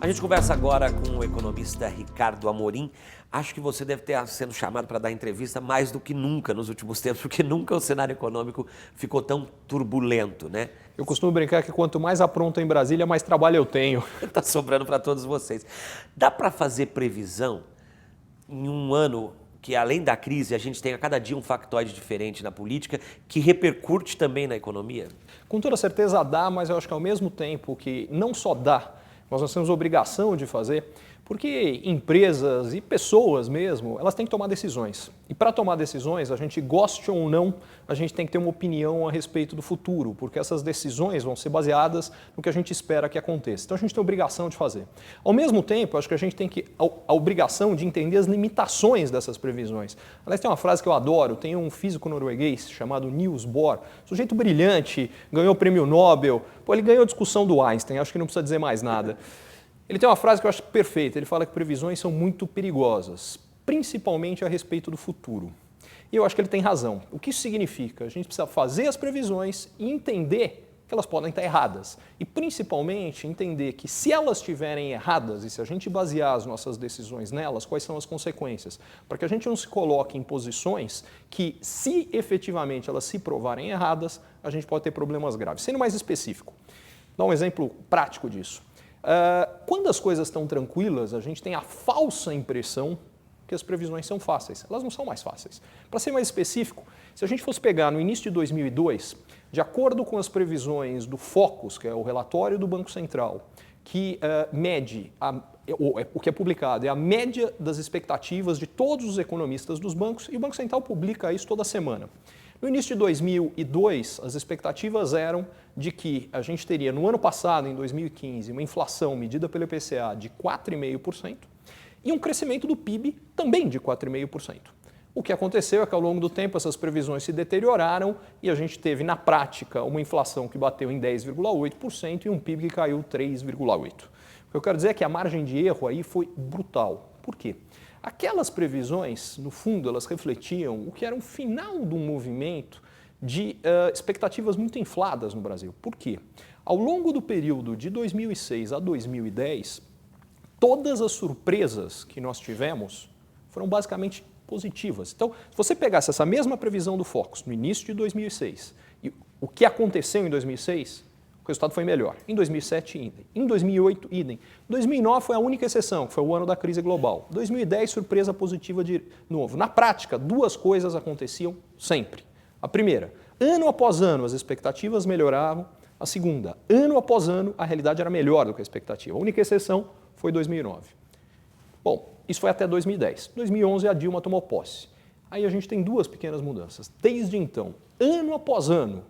A gente conversa agora com o economista Ricardo Amorim. Acho que você deve ter sendo chamado para dar entrevista mais do que nunca nos últimos tempos, porque nunca o cenário econômico ficou tão turbulento, né? Eu costumo brincar que quanto mais apronto em Brasília, mais trabalho eu tenho. Está sobrando para todos vocês. Dá para fazer previsão em um ano que, além da crise, a gente tem a cada dia um factoide diferente na política que repercute também na economia? Com toda certeza dá, mas eu acho que ao mesmo tempo que não só dá, mas nós temos obrigação de fazer, porque empresas e pessoas mesmo, elas têm que tomar decisões. E para tomar decisões, a gente goste ou não, a gente tem que ter uma opinião a respeito do futuro, porque essas decisões vão ser baseadas no que a gente espera que aconteça. Então a gente tem a obrigação de fazer. Ao mesmo tempo, acho que a gente tem a obrigação de entender as limitações dessas previsões. Aliás, tem uma frase que eu adoro, tem um físico norueguês chamado Niels Bohr, sujeito brilhante, ganhou o prêmio Nobel, ele ganhou a discussão do Einstein, acho que não precisa dizer mais nada. Ele tem uma frase que eu acho perfeita, ele fala que previsões são muito perigosas, principalmente a respeito do futuro. E eu acho que ele tem razão. O que isso significa? A gente precisa fazer as previsões e entender que elas podem estar erradas. E principalmente entender que se elas estiverem erradas e se a gente basear as nossas decisões nelas, quais são as consequências? Para que a gente não se coloque em posições que, se efetivamente elas se provarem erradas, a gente pode ter problemas graves. Sendo mais específico, vou dar um exemplo prático disso. Quando as coisas estão tranquilas, a gente tem a falsa impressão que as previsões são fáceis. Elas não são mais fáceis. Para ser mais específico, se a gente fosse pegar no início de 2002, de acordo com as previsões do Focus, que é o relatório do Banco Central, que mede, o que é publicado é a média das expectativas de todos os economistas dos bancos, e o Banco Central publica isso toda semana. No início de 2002, as expectativas eram de que a gente teria, no ano passado, em 2015, uma inflação medida pelo IPCA de 4,5% e um crescimento do PIB também de 4,5%. O que aconteceu é que, ao longo do tempo, essas previsões se deterioraram e a gente teve, na prática, uma inflação que bateu em 10,8% e um PIB que caiu 3,8%. O que eu quero dizer é que a margem de erro aí foi brutal. Por quê? Aquelas previsões, no fundo, elas refletiam o que era um final de um movimento de expectativas muito infladas no Brasil. Por quê? Ao longo do período de 2006 a 2010, todas as surpresas que nós tivemos foram basicamente positivas. Então, se você pegasse essa mesma previsão do Focus no início de 2006 e o que aconteceu em 2006, o resultado foi melhor. Em 2007, idem. Em 2008, idem. 2009 foi a única exceção, que foi o ano da crise global. 2010, surpresa positiva de novo. Na prática, duas coisas aconteciam sempre. A primeira, ano após ano as expectativas melhoravam. A segunda, ano após ano a realidade era melhor do que a expectativa. A única exceção foi 2009. Bom, isso foi até 2010. Em 2011 a Dilma tomou posse. Aí a gente tem duas pequenas mudanças. Desde então, ano após ano,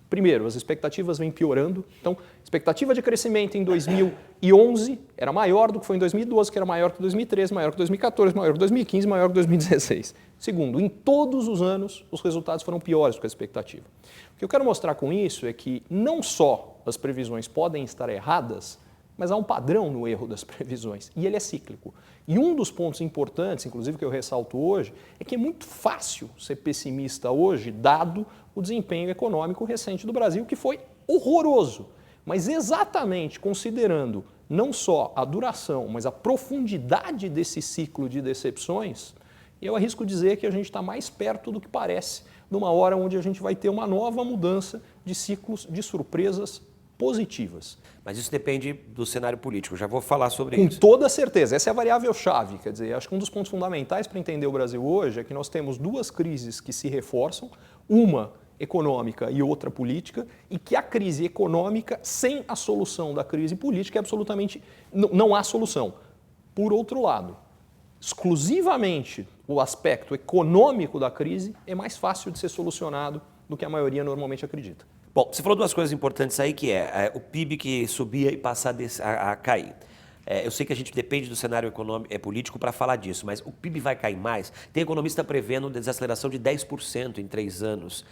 primeiro, as expectativas vêm piorando. Então, a expectativa de crescimento em 2011 era maior do que foi em 2012, que era maior que 2013, maior que 2014, maior que 2015, maior que 2016. Segundo, em todos os anos, os resultados foram piores do que a expectativa. O que eu quero mostrar com isso é que não só as previsões podem estar erradas, mas há um padrão no erro das previsões, e ele é cíclico. E um dos pontos importantes, inclusive que eu ressalto hoje, é que é muito fácil ser pessimista hoje, dado o desempenho econômico recente do Brasil, que foi horroroso. Mas exatamente considerando não só a duração, mas a profundidade desse ciclo de decepções, eu arrisco dizer que a gente está mais perto do que parece, numa hora onde a gente vai ter uma nova mudança de ciclos de surpresas positivas. Mas isso depende do cenário político, já vou falar sobre isso. Com toda certeza, essa é a variável-chave. Quer dizer, acho que um dos pontos fundamentais para entender o Brasil hoje é que nós temos duas crises que se reforçam, uma econômica e outra política, e que a crise econômica, sem a solução da crise política, é absolutamente não há solução. Por outro lado, exclusivamente o aspecto econômico da crise é mais fácil de ser solucionado do que a maioria normalmente acredita. Bom, você falou duas coisas importantes aí, que é o PIB que subia e passar a cair. Eu sei que a gente depende do cenário político para falar disso, mas o PIB vai cair mais? Tem economista prevendo desaceleração de 10% em 3 anos.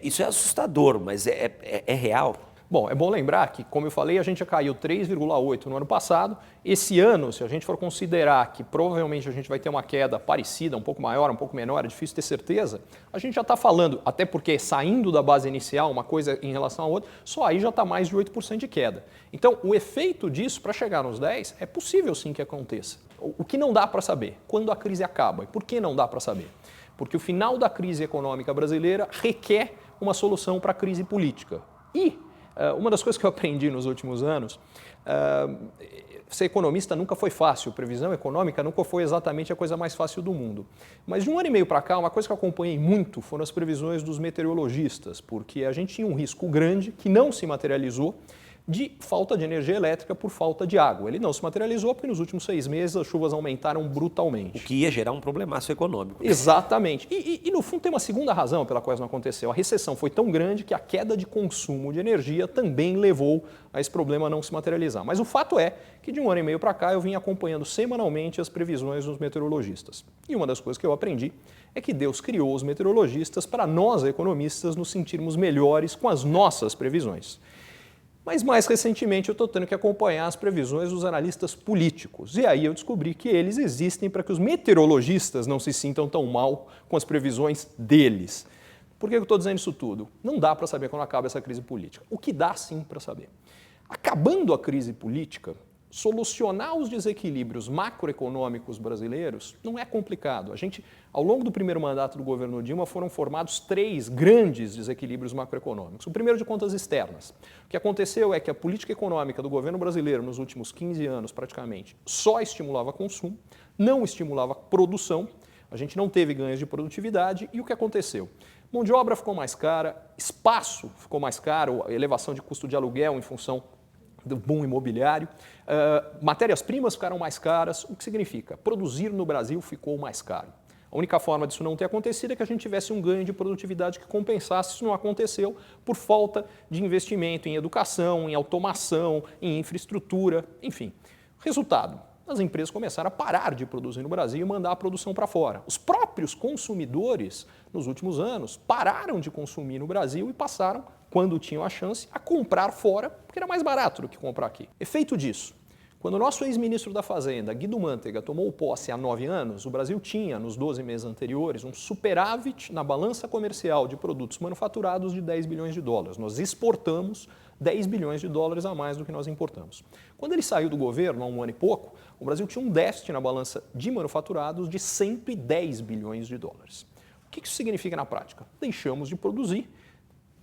Isso é assustador, mas é real? Bom, é bom lembrar que, como eu falei, a gente já caiu 3,8% no ano passado. Esse ano, se a gente for considerar que provavelmente a gente vai ter uma queda parecida, um pouco maior, um pouco menor, é difícil ter certeza, a gente já está falando, até porque saindo da base inicial, uma coisa em relação à outra, só aí já está mais de 8% de queda. Então, o efeito disso para chegar nos 10% é possível sim que aconteça. O que não dá para saber? Quando a crise acaba? E por que não dá para saber? Porque o final da crise econômica brasileira requer uma solução para a crise política. E uma das coisas que eu aprendi nos últimos anos, ser economista nunca foi fácil, previsão econômica nunca foi exatamente a coisa mais fácil do mundo. Mas de um ano e meio para cá, uma coisa que eu acompanhei muito foram as previsões dos meteorologistas, porque a gente tinha um risco grande que não se materializou de falta de energia elétrica por falta de água. Ele não se materializou porque nos últimos 6 meses as chuvas aumentaram brutalmente. O que ia gerar um problemaço econômico. Exatamente. E no fundo tem uma segunda razão pela qual isso não aconteceu. A recessão foi tão grande que a queda de consumo de energia também levou a esse problema não se materializar. Mas o fato é que de um ano e meio para cá eu vim acompanhando semanalmente as previsões dos meteorologistas. E uma das coisas que eu aprendi é que Deus criou os meteorologistas para nós, economistas, nos sentirmos melhores com as nossas previsões. Mas mais recentemente eu estou tendo que acompanhar as previsões dos analistas políticos. E aí eu descobri que eles existem para que os meteorologistas não se sintam tão mal com as previsões deles. Por que eu estou dizendo isso tudo? Não dá para saber quando acaba essa crise política. O que dá sim para saber? Acabando a crise política, solucionar os desequilíbrios macroeconômicos brasileiros não é complicado. A gente, ao longo do primeiro mandato do governo Dilma, foram formados 3 grandes desequilíbrios macroeconômicos. O primeiro de contas externas. O que aconteceu é que a política econômica do governo brasileiro nos últimos 15 anos, praticamente, só estimulava consumo, não estimulava produção, a gente não teve ganhos de produtividade e o que aconteceu? Mão de obra ficou mais cara, espaço ficou mais caro, elevação de custo de aluguel em função do boom imobiliário, matérias-primas ficaram mais caras, o que significa? Produzir no Brasil ficou mais caro. A única forma disso não ter acontecido é que a gente tivesse um ganho de produtividade que compensasse, isso não aconteceu por falta de investimento em educação, em automação, em infraestrutura, enfim. Resultado, as empresas começaram a parar de produzir no Brasil e mandar a produção para fora. Os próprios consumidores, nos últimos anos, pararam de consumir no Brasil e passaram, quando tinham a chance, a comprar fora, porque era mais barato do que comprar aqui. Efeito disso, quando o nosso ex-ministro da Fazenda, Guido Mantega, tomou posse há 9 anos, o Brasil tinha, nos 12 meses anteriores, um superávit na balança comercial de produtos manufaturados de 10 bilhões de dólares. Nós exportamos 10 bilhões de dólares a mais do que nós importamos. Quando ele saiu do governo, há um ano e pouco, o Brasil tinha um déficit na balança de manufaturados de 110 bilhões de dólares. O que isso significa na prática? Deixamos de produzir,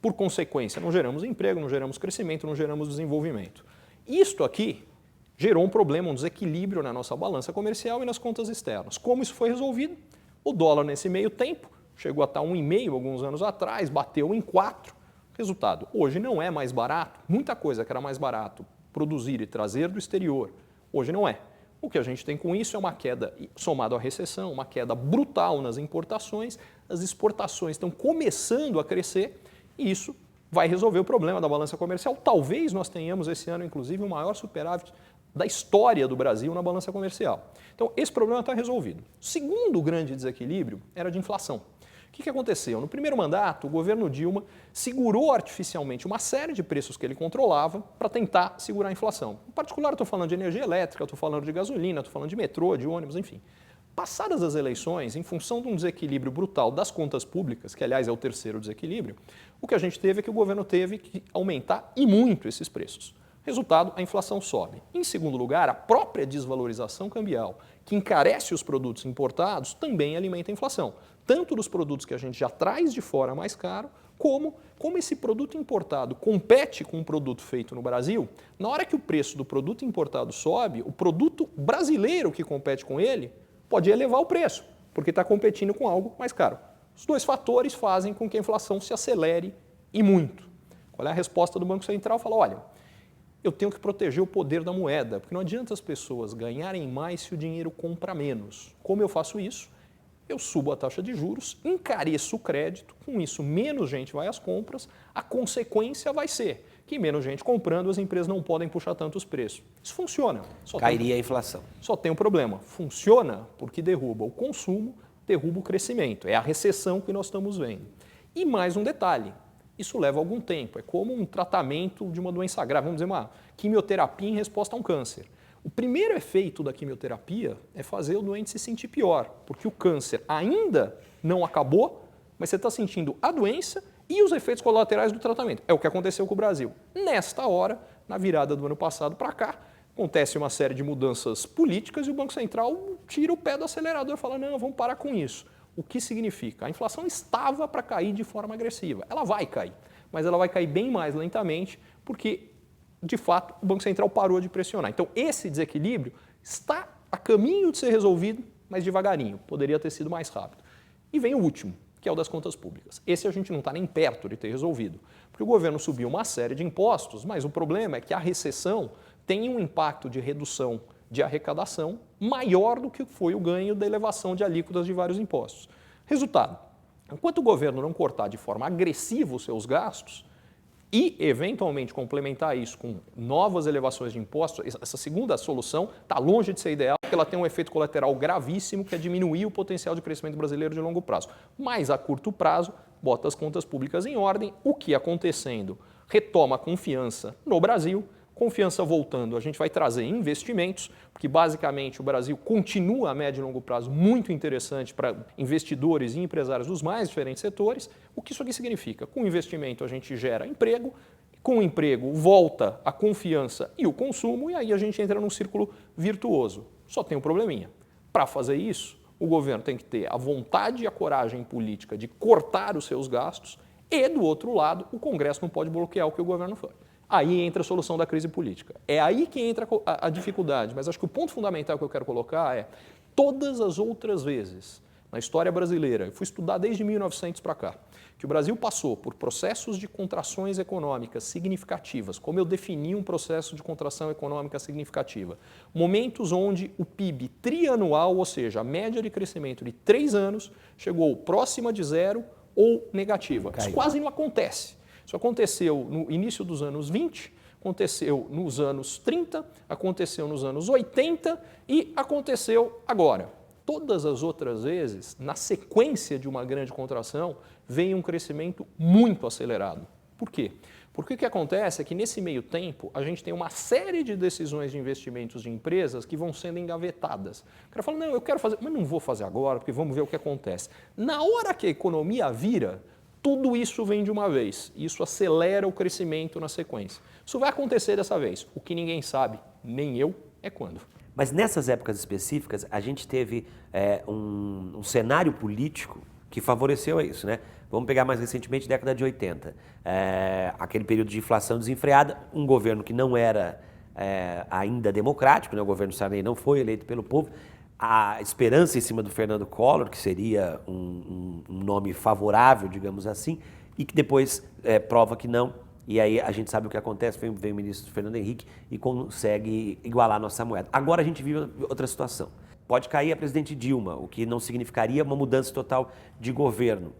por consequência, não geramos emprego, não geramos crescimento, não geramos desenvolvimento. Isto aqui gerou um problema, um desequilíbrio na nossa balança comercial e nas contas externas. Como isso foi resolvido? O dólar, nesse meio tempo, chegou a estar 1,5 alguns anos atrás, bateu em 4. Resultado, hoje não é mais barato, muita coisa que era mais barato produzir e trazer do exterior, hoje não é. O que a gente tem com isso é uma queda, somado à recessão, uma queda brutal nas importações, as exportações estão começando a crescer e isso vai resolver o problema da balança comercial. Talvez nós tenhamos esse ano, inclusive, o maior superávit da história do Brasil na balança comercial. Então, esse problema está resolvido. O segundo grande desequilíbrio era de inflação. O que aconteceu? No primeiro mandato, o governo Dilma segurou artificialmente uma série de preços que ele controlava para tentar segurar a inflação. Em particular, estou falando de energia elétrica, estou falando de gasolina, estou falando de metrô, de ônibus, enfim. Passadas as eleições, em função de um desequilíbrio brutal das contas públicas, que aliás é o terceiro desequilíbrio, o que a gente teve é que o governo teve que aumentar e muito esses preços. Resultado, a inflação sobe. Em segundo lugar, a própria desvalorização cambial, que encarece os produtos importados, também alimenta a inflação. Tanto dos produtos que a gente já traz de fora mais caro, como esse produto importado compete com um produto feito no Brasil, na hora que o preço do produto importado sobe, o produto brasileiro que compete com ele pode elevar o preço, porque está competindo com algo mais caro. Os dois fatores fazem com que a inflação se acelere e muito. Qual é a resposta do Banco Central? Fala, olha, eu tenho que proteger o poder da moeda, porque não adianta as pessoas ganharem mais se o dinheiro compra menos. Como eu faço isso? Eu subo a taxa de juros, encareço o crédito, com isso menos gente vai às compras, a consequência vai ser que menos gente comprando, as empresas não podem puxar tantos preços. Isso funciona. Cairia a inflação. Só tem um problema. Funciona porque derruba o consumo, derruba o crescimento. É a recessão que nós estamos vendo. E mais um detalhe. Isso leva algum tempo, é como um tratamento de uma doença grave, vamos dizer uma quimioterapia em resposta a um câncer. O primeiro efeito da quimioterapia é fazer o doente se sentir pior, porque o câncer ainda não acabou, mas você está sentindo a doença e os efeitos colaterais do tratamento. É o que aconteceu com o Brasil. Nesta hora, na virada do ano passado para cá, acontece uma série de mudanças políticas e o Banco Central tira o pé do acelerador e fala, não, vamos parar com isso. O que significa? A inflação estava para cair de forma agressiva. Ela vai cair, mas ela vai cair bem mais lentamente porque, de fato, o Banco Central parou de pressionar. Então, esse desequilíbrio está a caminho de ser resolvido, mas devagarinho. Poderia ter sido mais rápido. E vem o último, que é o das contas públicas. Esse a gente não está nem perto de ter resolvido, porque o governo subiu uma série de impostos, mas o problema é que a recessão tem um impacto de redução de arrecadação maior do que foi o ganho da elevação de alíquotas de vários impostos. Resultado, enquanto o governo não cortar de forma agressiva os seus gastos e, eventualmente, complementar isso com novas elevações de impostos, essa segunda solução está longe de ser ideal, porque ela tem um efeito colateral gravíssimo, que é diminuir o potencial de crescimento brasileiro de longo prazo. Mas, a curto prazo, bota as contas públicas em ordem, o que acontecendo retoma a confiança no Brasil. Confiança voltando, a gente vai trazer investimentos, porque basicamente o Brasil continua a médio e longo prazo muito interessante para investidores e empresários dos mais diferentes setores. O que isso aqui significa? Com investimento a gente gera emprego, com o emprego volta a confiança e o consumo, e aí a gente entra num círculo virtuoso. Só tem um probleminha. Para fazer isso, o governo tem que ter a vontade e a coragem política de cortar os seus gastos e, do outro lado, o Congresso não pode bloquear o que o governo faz. Aí entra a solução da crise política. É aí que entra a dificuldade, mas acho que o ponto fundamental que eu quero colocar é todas as outras vezes na história brasileira, eu fui estudar desde 1900 para cá, que o Brasil passou por processos de contrações econômicas significativas, como eu defini um processo de contração econômica significativa, momentos onde o PIB trianual, ou seja, a média de crescimento de 3 anos, chegou próxima de zero ou negativa. Isso quase não acontece. Isso aconteceu no início dos anos 20, aconteceu nos anos 30, aconteceu nos anos 80 e aconteceu agora. Todas as outras vezes, na sequência de uma grande contração, vem um crescimento muito acelerado. Por quê? Porque o que acontece é que nesse meio tempo a gente tem uma série de decisões de investimentos de empresas que vão sendo engavetadas. O cara fala, não, eu quero fazer, mas não vou fazer agora porque vamos ver o que acontece. Na hora que a economia vira, tudo isso vem de uma vez. Isso acelera o crescimento na sequência. Isso vai acontecer dessa vez. O que ninguém sabe, nem eu, é quando. Mas nessas épocas específicas, a gente teve um cenário político que favoreceu isso, né? Vamos pegar mais recentemente, década de 80. Aquele período de inflação desenfreada, um governo que não era ainda democrático, né? O governo Sarney não foi eleito pelo povo. A esperança em cima do Fernando Collor, que seria um nome favorável, digamos assim, e que depois prova que não. E aí a gente sabe o que acontece, vem o ministro Fernando Henrique e consegue igualar a nossa moeda. Agora a gente vive outra situação. Pode cair a presidente Dilma, o que não significaria uma mudança total de governo.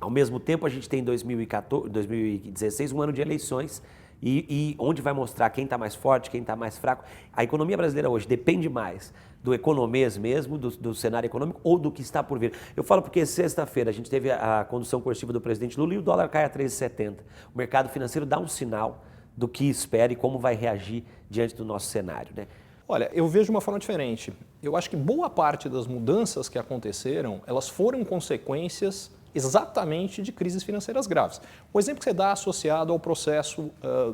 Ao mesmo tempo, a gente tem em 2016 um ano de eleições, e onde vai mostrar quem está mais forte, quem está mais fraco. A economia brasileira hoje depende mais do economês mesmo, do cenário econômico, ou do que está por vir. Eu falo porque sexta-feira a gente teve a condução coerciva do presidente Lula e o dólar cai a 13,70. O mercado financeiro dá um sinal do que espera e como vai reagir diante do nosso cenário, né? Olha, eu vejo de uma forma diferente. Eu acho que boa parte das mudanças que aconteceram, elas foram consequências exatamente de crises financeiras graves. O exemplo que você dá associado ao processo,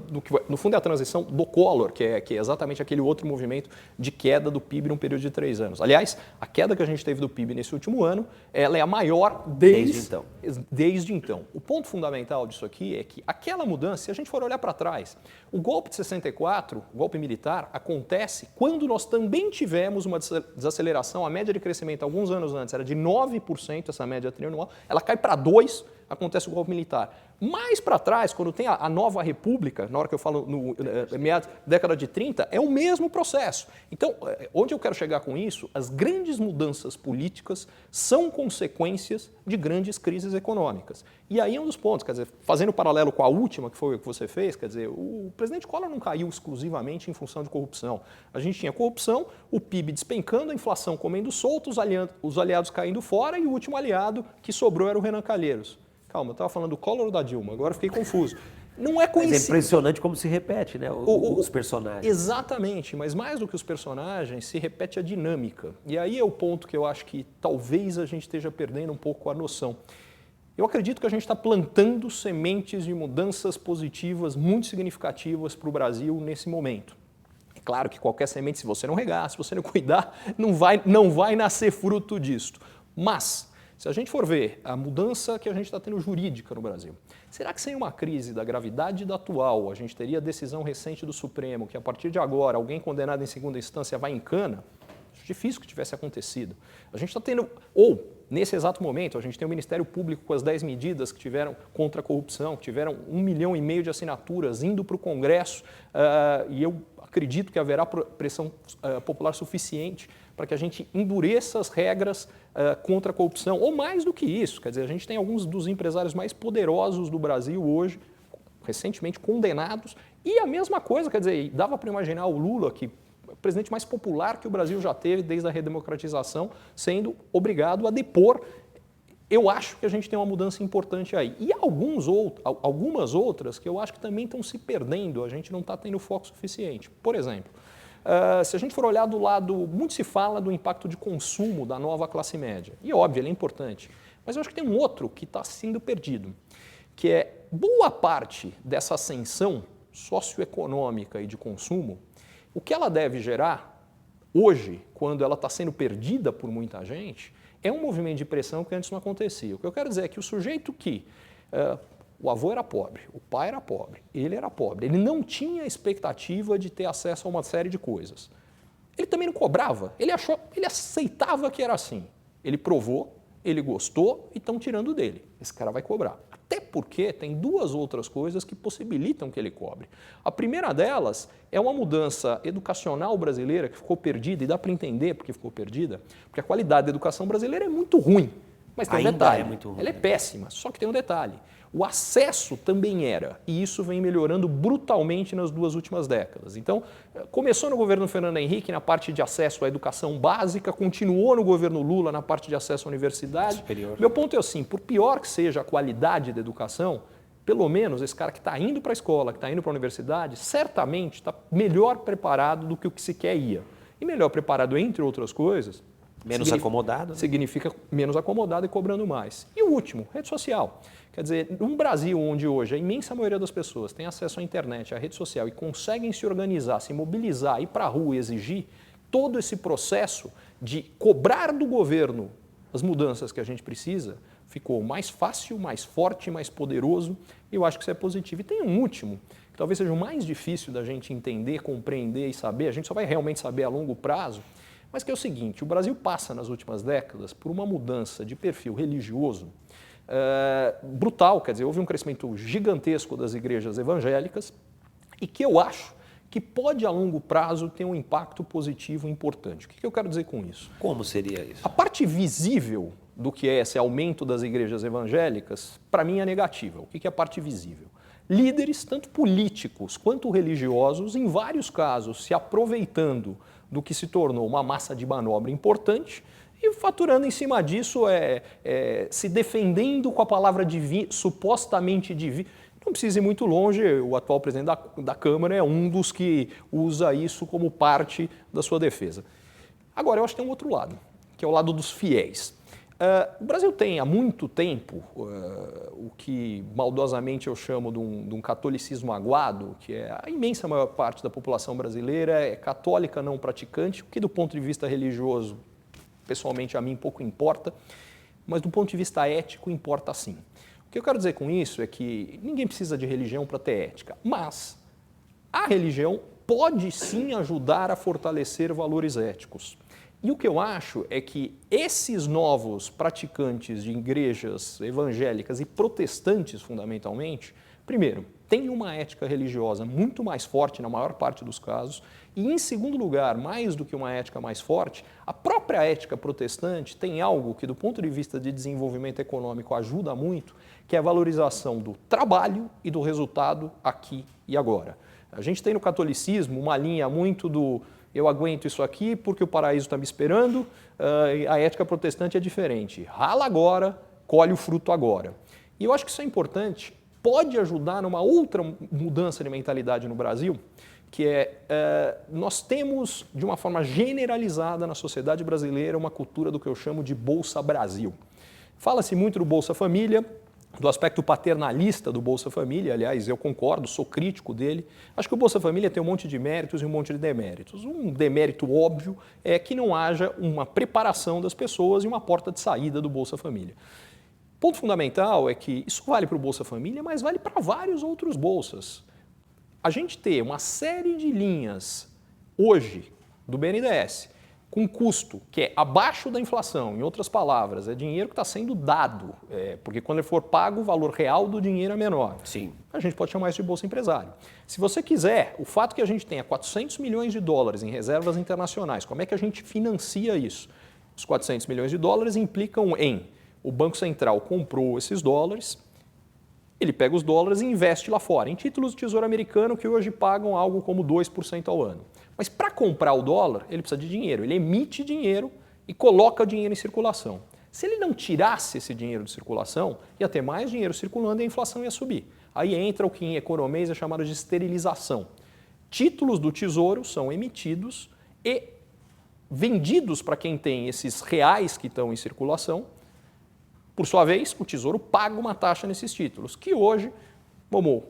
do que no fundo é a transição do Collor, que é exatamente aquele outro movimento de queda do PIB num período de 3 anos. Aliás, a queda que a gente teve do PIB nesse último ano, ela é a maior desde então. O ponto fundamental disso aqui é que aquela mudança, se a gente for olhar para trás, o golpe de 64, o golpe militar, acontece quando nós também tivemos uma desaceleração, a média de crescimento alguns anos antes era de 9%, essa média trianual, ela cai para 2%, acontece o golpe militar. Mais para trás, quando tem a nova república, na hora que eu falo no meados da década de 30, é o mesmo processo. Então, onde eu quero chegar com isso, as grandes mudanças políticas são consequências de grandes crises econômicas. E aí é um dos pontos, quer dizer, fazendo paralelo com a última, que foi o que você fez, quer dizer, o presidente Collor não caiu exclusivamente em função de corrupção. A gente tinha corrupção, o PIB despencando, a inflação comendo solto, os aliados caindo fora e o último aliado que sobrou era o Renan Calheiros. Calma, eu estava falando do Collor ou da Dilma? Agora eu fiquei confuso. Não é Mas coincidência. é impressionante como se repete, né? Os personagens. Exatamente, mas mais do que os personagens, se repete a dinâmica. E aí é o ponto que eu acho que talvez a gente esteja perdendo um pouco a noção. Eu acredito que a gente está plantando sementes de mudanças positivas muito significativas para o Brasil nesse momento. É claro que qualquer semente, se você não regar, se você não cuidar, não vai nascer fruto disto. Mas, se a gente for ver a mudança que a gente está tendo jurídica no Brasil, será que sem uma crise da gravidade da atual, a gente teria a decisão recente do Supremo que a partir de agora alguém condenado em segunda instância vai em cana? Acho difícil que tivesse acontecido. A gente está tendo, ou nesse exato momento, a gente tem o Ministério Público com as 10 medidas que tiveram contra a corrupção, que tiveram 1,5 milhão de assinaturas indo para o Congresso, e eu acredito que haverá pressão popular suficiente para que a gente endureça as regras contra a corrupção, ou mais do que isso. Quer dizer, a gente tem alguns dos empresários mais poderosos do Brasil hoje, recentemente condenados, e a mesma coisa, quer dizer, dava para imaginar o Lula, que é o presidente mais popular que o Brasil já teve desde a redemocratização, sendo obrigado a depor. Eu acho que a gente tem uma mudança importante aí. E algumas outras que eu acho que também estão se perdendo, a gente não está tendo foco suficiente. Por exemplo, se a gente for olhar do lado, muito se fala do impacto de consumo da nova classe média. E óbvio, ele é importante. Mas eu acho que tem um outro que está sendo perdido, que é boa parte dessa ascensão socioeconômica e de consumo, o que ela deve gerar hoje, quando ela está sendo perdida por muita gente, é um movimento de pressão que antes não acontecia. O que eu quero dizer é que o sujeito que o avô era pobre, o pai era pobre, ele era pobre, ele não tinha expectativa de ter acesso a uma série de coisas. Ele também não cobrava, ele aceitava que era assim. Ele provou, ele gostou e estão tirando dele. Esse cara vai cobrar. Até porque tem duas outras coisas que possibilitam que ele cobre. A primeira delas é uma mudança educacional brasileira que ficou perdida, e dá para entender porque ficou perdida, porque a qualidade da educação brasileira é muito ruim. Mas tem um detalhe, é muito ruim. ela é péssima, só que tem um detalhe. O acesso também era, e isso vem melhorando brutalmente nas duas últimas décadas. Então, começou no governo Fernando Henrique na parte de acesso à educação básica, continuou no governo Lula na parte de acesso à universidade. Superior. Meu ponto é assim, por pior que seja a qualidade da educação, pelo menos esse cara que está indo para a escola, que está indo para a universidade, certamente está melhor preparado do que o que sequer ia. E melhor preparado, entre outras coisas, Menos acomodado? significa menos acomodado e cobrando mais. E o último, rede social. Quer dizer, num Brasil onde hoje a imensa maioria das pessoas tem acesso à internet, à rede social e conseguem se organizar, se mobilizar, ir para a rua e exigir, todo esse processo de cobrar do governo as mudanças que a gente precisa ficou mais fácil, mais forte, mais poderoso, e eu acho que isso é positivo. E tem um último, que talvez seja o mais difícil da gente entender, compreender e saber, a gente só vai realmente saber a longo prazo, mas que é o seguinte, o Brasil passa nas últimas décadas por uma mudança de perfil religioso brutal, quer dizer, houve um crescimento gigantesco das igrejas evangélicas e que eu acho que pode a longo prazo ter um impacto positivo importante. O que eu quero dizer com isso? Como seria isso? A parte visível do que é esse aumento das igrejas evangélicas, para mim é negativa. O que é a parte visível? Líderes, tanto políticos quanto religiosos, em vários casos, se aproveitando do que se tornou uma massa de manobra importante e faturando em cima disso, se defendendo com a palavra supostamente divina. Não precisa ir muito longe, o atual presidente da Câmara é um dos que usa isso como parte da sua defesa. Agora, eu acho que tem um outro lado, que é o lado dos fiéis. O Brasil tem há muito tempo o que maldosamente eu chamo de um catolicismo aguado, que é a imensa maior parte da população brasileira é católica não praticante, o que do ponto de vista religioso, pessoalmente a mim pouco importa, mas do ponto de vista ético importa sim. O que eu quero dizer com isso é que ninguém precisa de religião para ter ética, mas a religião pode sim ajudar a fortalecer valores éticos. E o que eu acho é que esses novos praticantes de igrejas evangélicas e protestantes, fundamentalmente, primeiro, têm uma ética religiosa muito mais forte na maior parte dos casos e, em segundo lugar, mais do que uma ética mais forte, a própria ética protestante tem algo que, do ponto de vista de desenvolvimento econômico, ajuda muito, que é a valorização do trabalho e do resultado aqui e agora. A gente tem no catolicismo uma linha muito do eu aguento isso aqui porque o paraíso está me esperando, a ética protestante é diferente. Rala agora, colhe o fruto agora. E eu acho que isso é importante, pode ajudar numa outra mudança de mentalidade no Brasil, que nós temos, de uma forma generalizada na sociedade brasileira, uma cultura do que eu chamo de Bolsa Brasil. Fala-se muito do Bolsa Família, do aspecto paternalista do Bolsa Família, aliás, eu concordo, sou crítico dele. Acho que o Bolsa Família tem um monte de méritos e um monte de deméritos. Um demérito óbvio é que não haja uma preparação das pessoas e uma porta de saída do Bolsa Família. Ponto fundamental é que isso vale para o Bolsa Família, mas vale para vários outros bolsas. A gente ter uma série de linhas hoje do BNDES com custo que é abaixo da inflação, em outras palavras, é dinheiro que está sendo dado, porque quando ele for pago, o valor real do dinheiro é menor. Sim. A gente pode chamar isso de Bolsa Empresário. Se você quiser, o fato que a gente tenha 400 milhões de dólares em reservas internacionais, como é que a gente financia isso? Os 400 milhões de dólares implicam em o Banco Central comprou esses dólares, ele pega os dólares e investe lá fora, em títulos de tesouro americano que hoje pagam algo como 2% ao ano. Mas para comprar o dólar, ele precisa de dinheiro, ele emite dinheiro e coloca o dinheiro em circulação. Se ele não tirasse esse dinheiro de circulação, ia ter mais dinheiro circulando e a inflação ia subir. Aí entra o que em economês é chamado de esterilização. Títulos do tesouro são emitidos e vendidos para quem tem esses reais que estão em circulação. Por sua vez, o Tesouro paga uma taxa nesses títulos, que hoje, vamos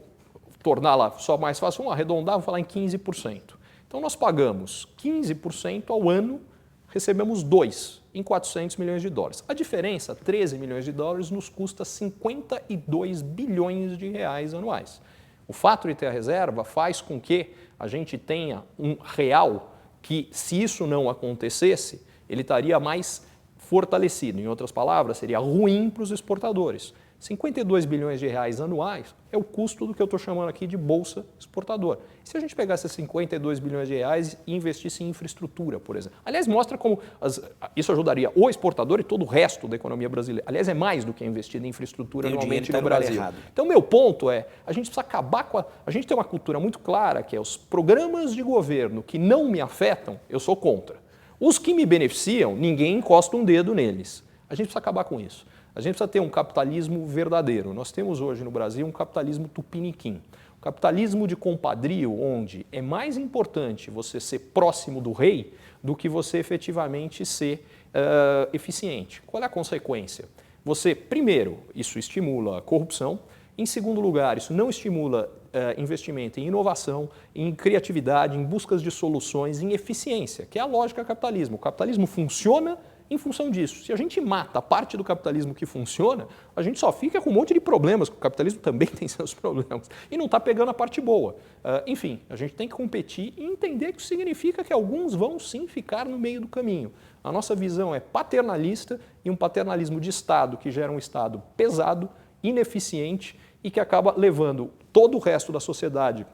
torná-la só mais fácil, vamos arredondar, vamos falar em 15%. Então nós pagamos 15% ao ano, recebemos 2 em 400 milhões de dólares. A diferença, 13 milhões de dólares, nos custa 52 bilhões de reais anuais. O fato de ter a reserva faz com que a gente tenha um real que, se isso não acontecesse, ele estaria mais fortalecido. Em outras palavras, seria ruim para os exportadores. 52 bilhões de reais anuais é o custo do que eu estou chamando aqui de bolsa exportador. E se a gente pegasse 52 bilhões de reais e investisse em infraestrutura, por exemplo? Aliás, mostra como isso ajudaria o exportador e todo o resto da economia brasileira. Aliás, é mais do que é investido em infraestrutura normalmente no Brasil. Então, meu ponto é, a gente precisa acabar com a gente tem uma cultura muito clara, que é os programas de governo que não me afetam, eu sou contra. Os que me beneficiam, ninguém encosta um dedo neles. A gente precisa acabar com isso. A gente precisa ter um capitalismo verdadeiro. Nós temos hoje no Brasil um capitalismo tupiniquim. Um capitalismo de compadrio, onde é mais importante você ser próximo do rei do que você efetivamente ser eficiente. Qual é a consequência? Você, primeiro, isso estimula a corrupção. Em segundo lugar, isso não estimula investimento em inovação, em criatividade, em buscas de soluções, em eficiência, que é a lógica do capitalismo. O capitalismo funciona em função disso. Se a gente mata a parte do capitalismo que funciona, a gente só fica com um monte de problemas, porque o capitalismo também tem seus problemas, e não está pegando a parte boa. Enfim, a gente tem que competir e entender que isso significa que alguns vão sim ficar no meio do caminho. A nossa visão é paternalista e um paternalismo de Estado que gera um Estado pesado, ineficiente e que acaba levando todo o resto da sociedade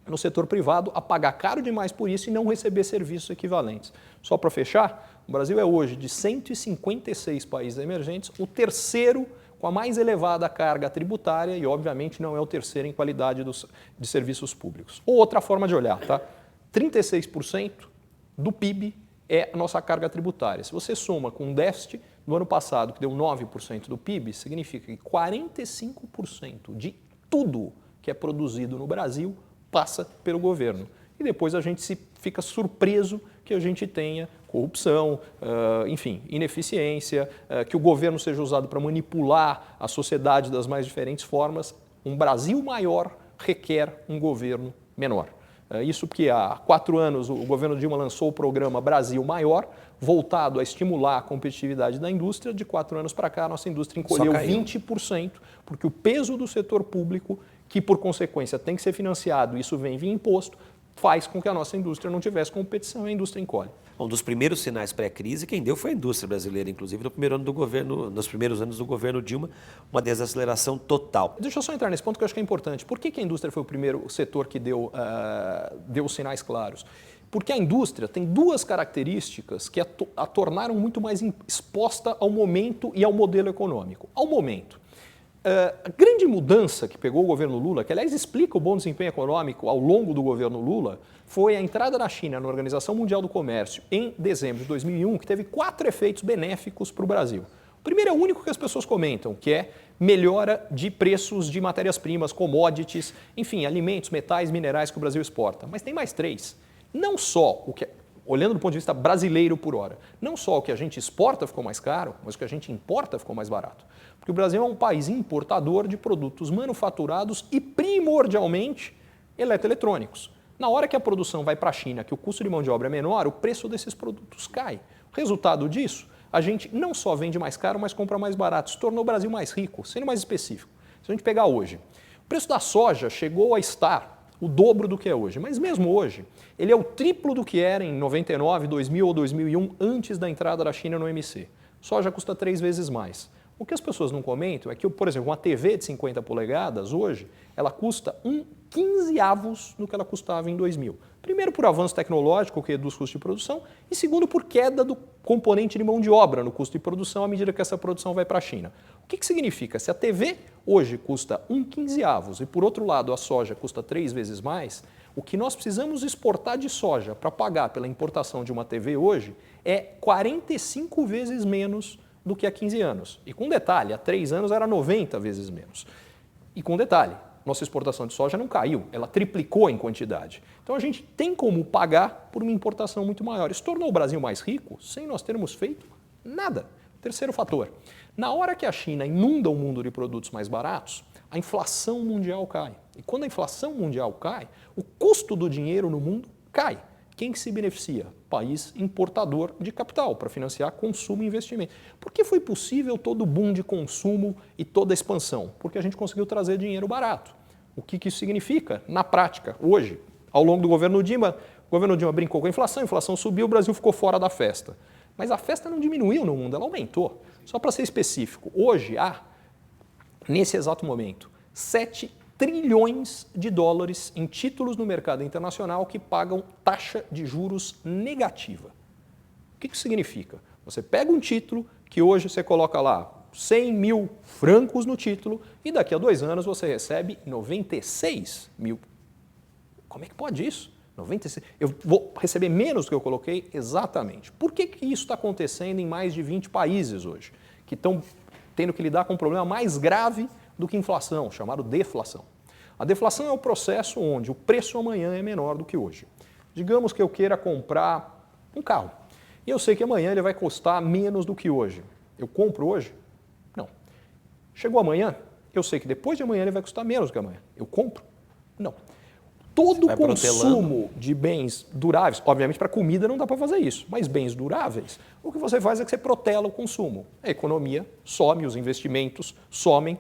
no setor privado a pagar caro demais por isso e não receber serviços equivalentes. Só para fechar, o Brasil é hoje, de 156 países emergentes, o terceiro com a mais elevada carga tributária e, obviamente, não é o terceiro em qualidade de serviços públicos. Ou outra forma de olhar, tá? 36% do PIB é a nossa carga tributária. Se você soma com o déficit do ano passado, que deu 9% do PIB, significa que 45% de tudo que é produzido no Brasil passa pelo governo. E depois a gente fica surpreso que a gente tenha corrupção, enfim, ineficiência, que o governo seja usado para manipular a sociedade das mais diferentes formas. Um Brasil maior requer um governo menor. Isso porque há 4 anos o governo Dilma lançou o programa Brasil Maior, voltado a estimular a competitividade da indústria. De 4 anos para cá, a nossa indústria encolheu 20%, porque o peso do setor público, que por consequência tem que ser financiado, isso vem via imposto, faz com que a nossa indústria não tivesse competição e a indústria encolhe. Um dos primeiros sinais pré-crise, quem deu foi a indústria brasileira, inclusive no primeiro ano do governo, nos primeiros anos do governo Dilma, uma desaceleração total. Deixa eu só entrar nesse ponto que eu acho que é importante. Por que a indústria foi o primeiro setor que deu sinais claros? Porque a indústria tem 2 características que a tornaram muito mais exposta ao momento e ao modelo econômico. Ao momento. A grande mudança que pegou o governo Lula, que aliás explica o bom desempenho econômico ao longo do governo Lula, foi a entrada da China na Organização Mundial do Comércio em dezembro de 2001, que teve 4 efeitos benéficos para o Brasil. Primeiro é o único que as pessoas comentam, que é melhora de preços de matérias-primas, commodities, enfim, alimentos, metais, minerais que o Brasil exporta. Mas tem mais 3. Não só o que, olhando do ponto de vista brasileiro por hora, não só o que a gente exporta ficou mais caro, mas o que a gente importa ficou mais barato. Porque o Brasil é um país importador de produtos manufaturados e primordialmente eletroeletrônicos. Na hora que a produção vai para a China, que o custo de mão de obra é menor, o preço desses produtos cai. O resultado disso, a gente não só vende mais caro, mas compra mais barato. Isso tornou o Brasil mais rico. Sendo mais específico, se a gente pegar hoje, o preço da soja chegou a estar o dobro do que é hoje. Mas mesmo hoje, ele é o triplo do que era em 99, 2000 ou 2001, antes da entrada da China no OMC. Soja custa 3 vezes mais. O que as pessoas não comentam é que, por exemplo, uma TV de 50 polegadas hoje, ela custa 1/15 do que ela custava em 2000. Primeiro por avanço tecnológico, que reduz o custo de produção, e segundo por queda do componente de mão de obra no custo de produção à medida que essa produção vai para a China. O que significa? Se a TV hoje custa 1/15 e por outro lado a soja custa 3 vezes mais, o que nós precisamos exportar de soja para pagar pela importação de uma TV hoje é 45 vezes menos do que há 15 anos. E com detalhe, há 3 anos era 90 vezes menos. E com detalhe, nossa exportação de soja não caiu, ela triplicou em quantidade. Então a gente tem como pagar por uma importação muito maior. Isso tornou o Brasil mais rico sem nós termos feito nada. Terceiro fator, na hora que a China inunda o mundo de produtos mais baratos, a inflação mundial cai. E quando a inflação mundial cai, o custo do dinheiro no mundo cai. Quem que se beneficia? País importador de capital para financiar consumo e investimento. Por que foi possível todo o boom de consumo e toda a expansão? Porque a gente conseguiu trazer dinheiro barato. O que isso significa? Na prática, hoje, ao longo do governo Dilma, o governo Dilma brincou com a inflação subiu, o Brasil ficou fora da festa. Mas a festa não diminuiu no mundo, ela aumentou. Só para ser específico, hoje há, nesse exato momento, 7 trilhões de dólares em títulos no mercado internacional que pagam taxa de juros negativa. O que isso significa? Você pega um título que hoje você coloca lá 100 mil francos no título e daqui a 2 anos você recebe 96 mil. Como é que pode isso? 96. Eu vou receber menos do que eu coloquei? Exatamente. Por que isso está acontecendo em mais de 20 países hoje? Que estão tendo que lidar com um problema mais grave do que inflação, chamado deflação. A deflação é o processo onde o preço amanhã é menor do que hoje. Digamos que eu queira comprar um carro e eu sei que amanhã ele vai custar menos do que hoje. Eu compro hoje? Não. Chegou amanhã, eu sei que depois de amanhã ele vai custar menos do que amanhã. Eu compro? Não. Todo o consumo de bens duráveis, obviamente para comida não dá para fazer isso, mas bens duráveis, o que você faz é que você protela o consumo. A economia some, os investimentos somem.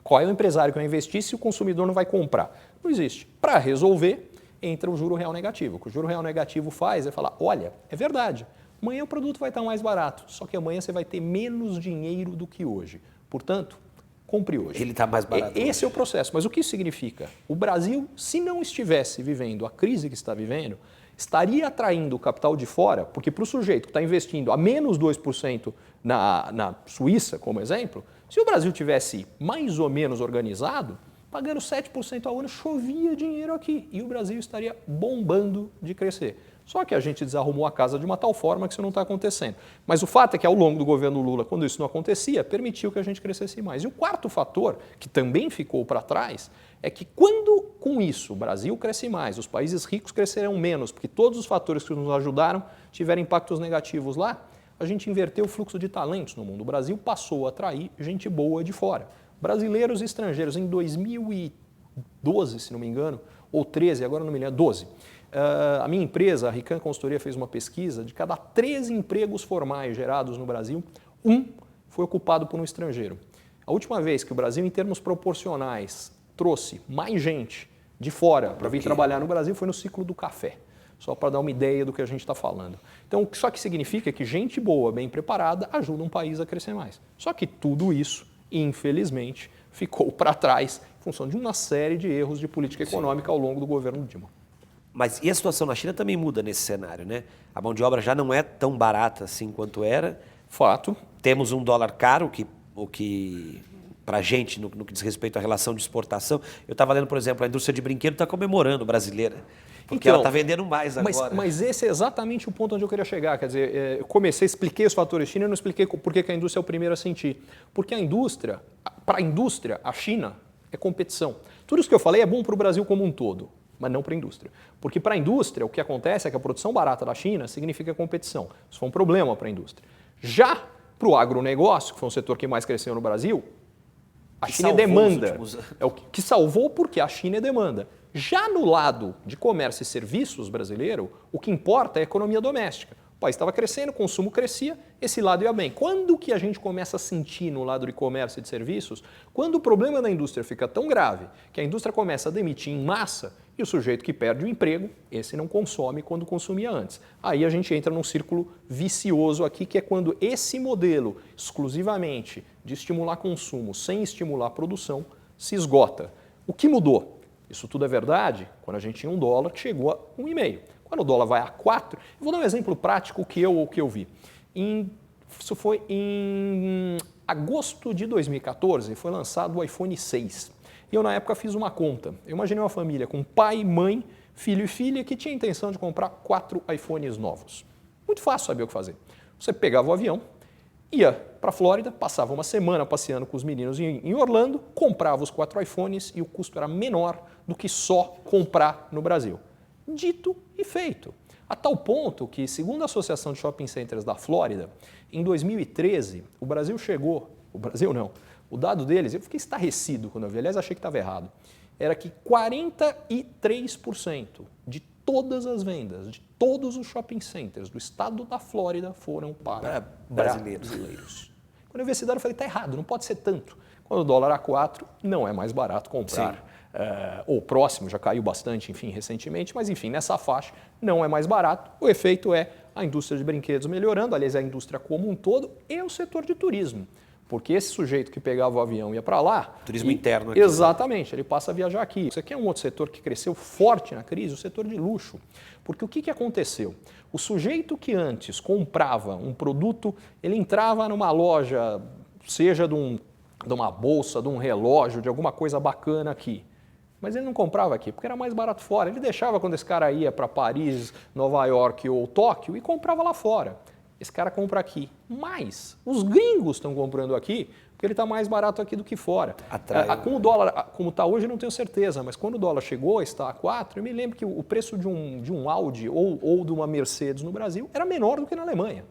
Qual é o empresário que vai investir se o consumidor não vai comprar? Não existe. Para resolver, entra o juro real negativo. O que o juro real negativo faz é falar, olha, é verdade, amanhã o produto vai estar mais barato, só que amanhã você vai ter menos dinheiro do que hoje. Portanto, compre hoje. Ele está mais barato. Esse é o processo. Mas o que isso significa? O Brasil, se não estivesse vivendo a crise que está vivendo, estaria atraindo o capital de fora, porque para o sujeito que está investindo a menos 2% na Suíça, como exemplo, se o Brasil tivesse mais ou menos organizado, pagando 7% ao ano, chovia dinheiro aqui e o Brasil estaria bombando de crescer. Só que a gente desarrumou a casa de uma tal forma que isso não está acontecendo. Mas o fato é que ao longo do governo Lula, quando isso não acontecia, permitiu que a gente crescesse mais. E o quarto fator, que também ficou para trás, é que quando com isso o Brasil cresce mais, os países ricos crescerão menos, porque todos os fatores que nos ajudaram tiveram impactos negativos lá, a gente inverteu o fluxo de talentos no mundo. O Brasil passou a atrair gente boa de fora. Brasileiros e estrangeiros. Em 2012, se não me engano, ou 13, agora não me lembro, 12. A minha empresa, a Rican Consultoria, fez uma pesquisa. De cada 13 empregos formais gerados no Brasil, 1 foi ocupado por um estrangeiro. A última vez que o Brasil, em termos proporcionais, trouxe mais gente de fora para vir trabalhar no Brasil foi no ciclo do café. Só para dar uma ideia do que a gente está falando. Então, só que significa que gente boa, bem preparada, ajuda um país a crescer mais. Só que tudo isso, infelizmente, ficou para trás em função de uma série de erros de política econômica ao longo do governo Dilma. Mas e a situação na China também muda nesse cenário, né? A mão de obra já não é tão barata assim quanto era. Fato. Temos um dólar caro, o que para a gente no que diz respeito à relação de exportação. Eu estava lendo, por exemplo, a indústria de brinquedo está comemorando brasileira, porque ela está vendendo mais agora. Mas esse é exatamente o ponto onde eu queria chegar. Quer dizer, eu comecei, expliquei os fatores China e não expliquei por que a indústria é o primeiro a sentir. Porque para a indústria, a China é competição. Tudo isso que eu falei é bom para o Brasil como um todo, mas não para a indústria. Porque para a indústria, o que acontece é que a produção barata da China significa competição. Isso foi um problema para a indústria. Já para o agronegócio, que foi um setor que mais cresceu no Brasil, a China é demanda. É o que salvou porque a China é demanda. Já no lado de comércio e serviços brasileiro, o que importa é a economia doméstica. O país estava crescendo, o consumo crescia, esse lado ia bem. Quando que a gente começa a sentir no lado de comércio e de serviços? Quando o problema da indústria fica tão grave que a indústria começa a demitir em massa e o sujeito que perde o emprego, esse não consome quando consumia antes. Aí a gente entra num círculo vicioso aqui, que é quando esse modelo exclusivamente de estimular consumo sem estimular a produção se esgota. O que mudou? Isso tudo é verdade quando a gente tinha $1 que chegou a 1,5. Quando o dólar vai a 4, eu vou dar um exemplo prático que eu vi. Isso foi em agosto de 2014, foi lançado o iPhone 6. E eu, na época, fiz uma conta. Eu imaginei uma família com pai, mãe, filho e filha que tinha a intenção de comprar 4 iPhones novos. Muito fácil saber o que fazer. Você pegava o avião, ia para a Flórida, passava uma semana passeando com os meninos em Orlando, comprava os 4 iPhones e o custo era menor do que só comprar no Brasil. Dito e feito. A tal ponto que, segundo a Associação de Shopping Centers da Flórida, em 2013, o Brasil chegou... O Brasil não. O dado deles, eu fiquei estarrecido quando eu vi, aliás, achei que estava errado, era que 43% de todas as vendas de todos os shopping centers do estado da Flórida foram para brasileiros. Quando eu vi esse dado, eu falei, está errado, não pode ser tanto. Quando o dólar a 4, não é mais barato comprar. Ou próximo, já caiu bastante, enfim, recentemente, mas enfim, nessa faixa não é mais barato. O efeito é a indústria de brinquedos melhorando, aliás, a indústria como um todo e o setor de turismo. Porque esse sujeito que pegava o avião e ia para lá... Turismo interno aqui. Exatamente, ele passa a viajar aqui. Isso aqui é um outro setor que cresceu forte na crise, o setor de luxo. Porque o que aconteceu? O sujeito que antes comprava um produto, ele entrava numa loja, seja de uma bolsa, de um relógio, de alguma coisa bacana aqui. Mas ele não comprava aqui, porque era mais barato fora. Ele deixava quando esse cara ia para Paris, Nova York ou Tóquio e comprava lá fora. Esse cara compra aqui. Mas os gringos estão comprando aqui porque ele está mais barato aqui do que fora. Com o dólar, como está hoje, eu não tenho certeza, mas quando o dólar chegou, está a 4, eu me lembro que o preço de um Audi ou de uma Mercedes no Brasil era menor do que na Alemanha.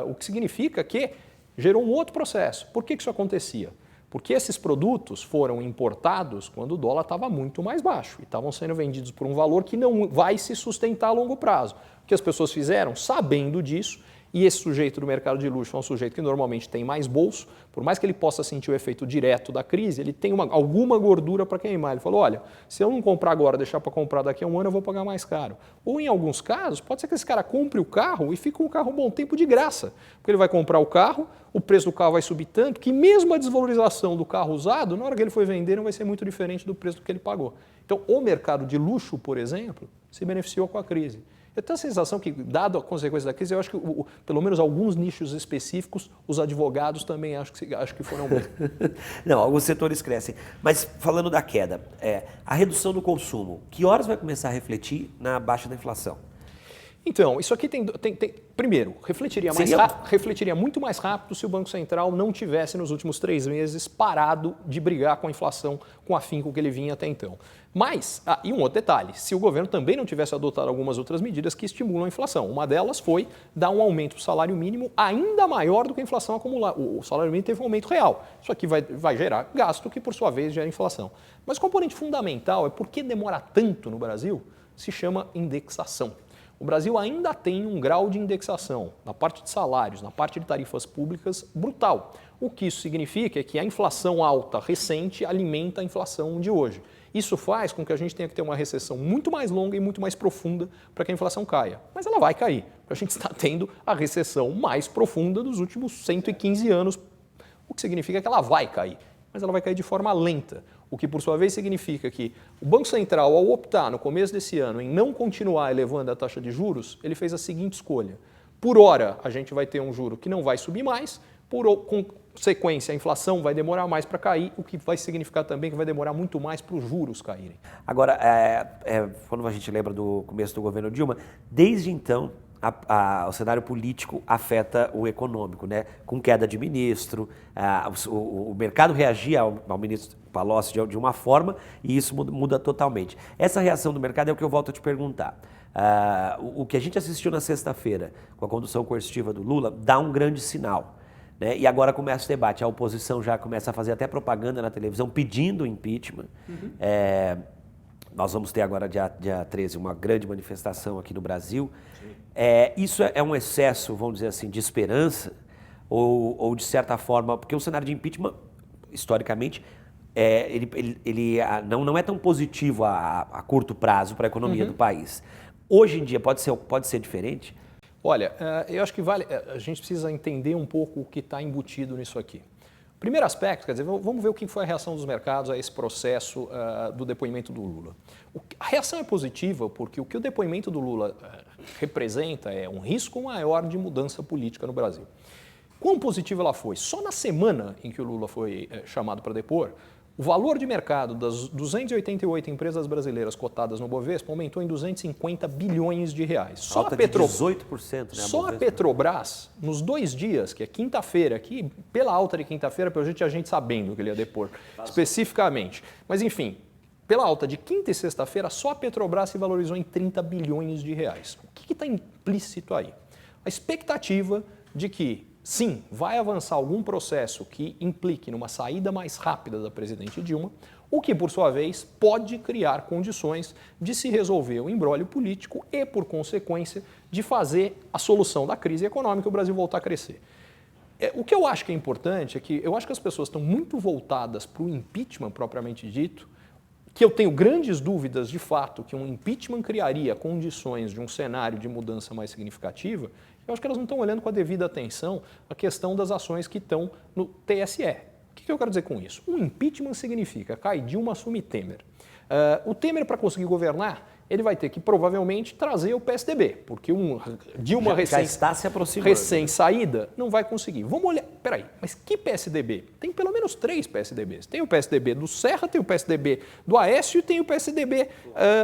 O que significa que gerou um outro processo. Por que isso acontecia? Porque esses produtos foram importados quando o dólar estava muito mais baixo e estavam sendo vendidos por um valor que não vai se sustentar a longo prazo. O que as pessoas fizeram, sabendo disso, e esse sujeito do mercado de luxo é um sujeito que normalmente tem mais bolso, por mais que ele possa sentir o efeito direto da crise, ele tem alguma gordura para queimar. Ele falou, olha, se eu não comprar agora, deixar para comprar daqui a um ano, eu vou pagar mais caro. Ou em alguns casos, pode ser que esse cara compre o carro e fique com o carro um bom tempo de graça, porque ele vai comprar o carro, o preço do carro vai subir tanto que mesmo a desvalorização do carro usado, na hora que ele for vender, não vai ser muito diferente do preço que ele pagou. Então, o mercado de luxo, por exemplo, se beneficiou com a crise. Eu tenho a sensação que, dado a consequência da crise, eu acho que, pelo menos alguns nichos específicos, os advogados também acho que foram bem. Não, alguns setores crescem. Mas falando da queda, a redução do consumo, que horas vai começar a refletir na baixa da inflação? Então, isso aqui primeiro, refletiria muito mais rápido se o Banco Central não tivesse nos últimos 3 meses parado de brigar com a inflação com o afinco que ele vinha até então. Mas, e um outro detalhe, se o governo também não tivesse adotado algumas outras medidas que estimulam a inflação. Uma delas foi dar um aumento do salário mínimo ainda maior do que a inflação acumulada. O salário mínimo teve um aumento real. Isso aqui vai gerar gasto que, por sua vez, gera inflação. Mas o componente fundamental é por que demora tanto no Brasil, se chama indexação. O Brasil ainda tem um grau de indexação na parte de salários, na parte de tarifas públicas brutal. O que isso significa é que a inflação alta recente alimenta a inflação de hoje. Isso faz com que a gente tenha que ter uma recessão muito mais longa e muito mais profunda para que a inflação caia. Mas ela vai cair. A gente está tendo a recessão mais profunda dos últimos 115 anos, o que significa que ela vai cair. Mas ela vai cair de forma lenta, o que por sua vez significa que o Banco Central, ao optar no começo desse ano em não continuar elevando a taxa de juros, ele fez a seguinte escolha. Por hora, a gente vai ter um juro que não vai subir mais, consequência, a inflação vai demorar mais para cair, o que vai significar também que vai demorar muito mais para os juros caírem. Agora, quando a gente lembra do começo do governo Dilma, desde então o cenário político afeta o econômico, né? Com queda de ministro, o mercado reagia ao ministro Palocci de uma forma e isso muda totalmente. Essa reação do mercado é o que eu volto a te perguntar. O que a gente assistiu na sexta-feira com a condução coercitiva do Lula dá um grande sinal. Né? E agora começa o debate, a oposição já começa a fazer até propaganda na televisão pedindo impeachment. Nós vamos ter agora, dia 13, uma grande manifestação aqui no Brasil. Isso é um excesso, vamos dizer assim, de esperança ou de certa forma, porque o cenário de impeachment, historicamente, ele não é tão positivo a curto prazo para a economia do país. Hoje em dia pode ser diferente? Olha, eu acho que a gente precisa entender um pouco o que está embutido nisso aqui. Primeiro aspecto, quer dizer, vamos ver o que foi a reação dos mercados a esse processo do depoimento do Lula. A reação é positiva porque o que o depoimento do Lula representa é um risco maior de mudança política no Brasil. Quão positiva ela foi? Só na semana em que o Lula foi chamado para depor, o valor de mercado das 288 empresas brasileiras cotadas no Bovespa aumentou em 250 bilhões de reais. Só Alta de 18%, né? Só a Petrobras, nos 2 dias, que é quinta-feira, que pela alta de quinta-feira, pelo jeito a gente sabendo que ele ia depor especificamente. Mas enfim, pela alta de quinta e sexta-feira, só a Petrobras se valorizou em 30 bilhões de reais. O que está implícito aí? A expectativa de que sim, vai avançar algum processo que implique numa saída mais rápida da presidente Dilma, o que, por sua vez, pode criar condições de se resolver o imbróglio político e, por consequência, de fazer a solução da crise econômica e o Brasil voltar a crescer. O que eu acho que é importante é que eu acho que as pessoas estão muito voltadas para o impeachment propriamente dito, que eu tenho grandes dúvidas, de fato, que um impeachment criaria condições de um cenário de mudança mais significativa. Eu acho que elas não estão olhando com a devida atenção a questão das ações que estão no TSE. O que eu quero dizer com isso? Um impeachment significa cai Dilma, assume Temer. O Temer, para conseguir governar, ele vai ter que provavelmente trazer o PSDB, porque Dilma já está se aproximando. Recém-saída não vai conseguir. Vamos olhar, peraí, mas que PSDB? Tem pelo menos 3 PSDBs. Tem o PSDB do Serra, tem o PSDB do Aécio e tem o PSDB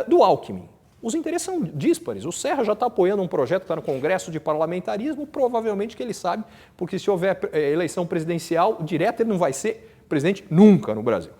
do Alckmin. Os interesses são díspares. O Serra já está apoiando um projeto que está no Congresso de Parlamentarismo, provavelmente que ele sabe, porque se houver eleição presidencial direta, ele não vai ser presidente nunca no Brasil.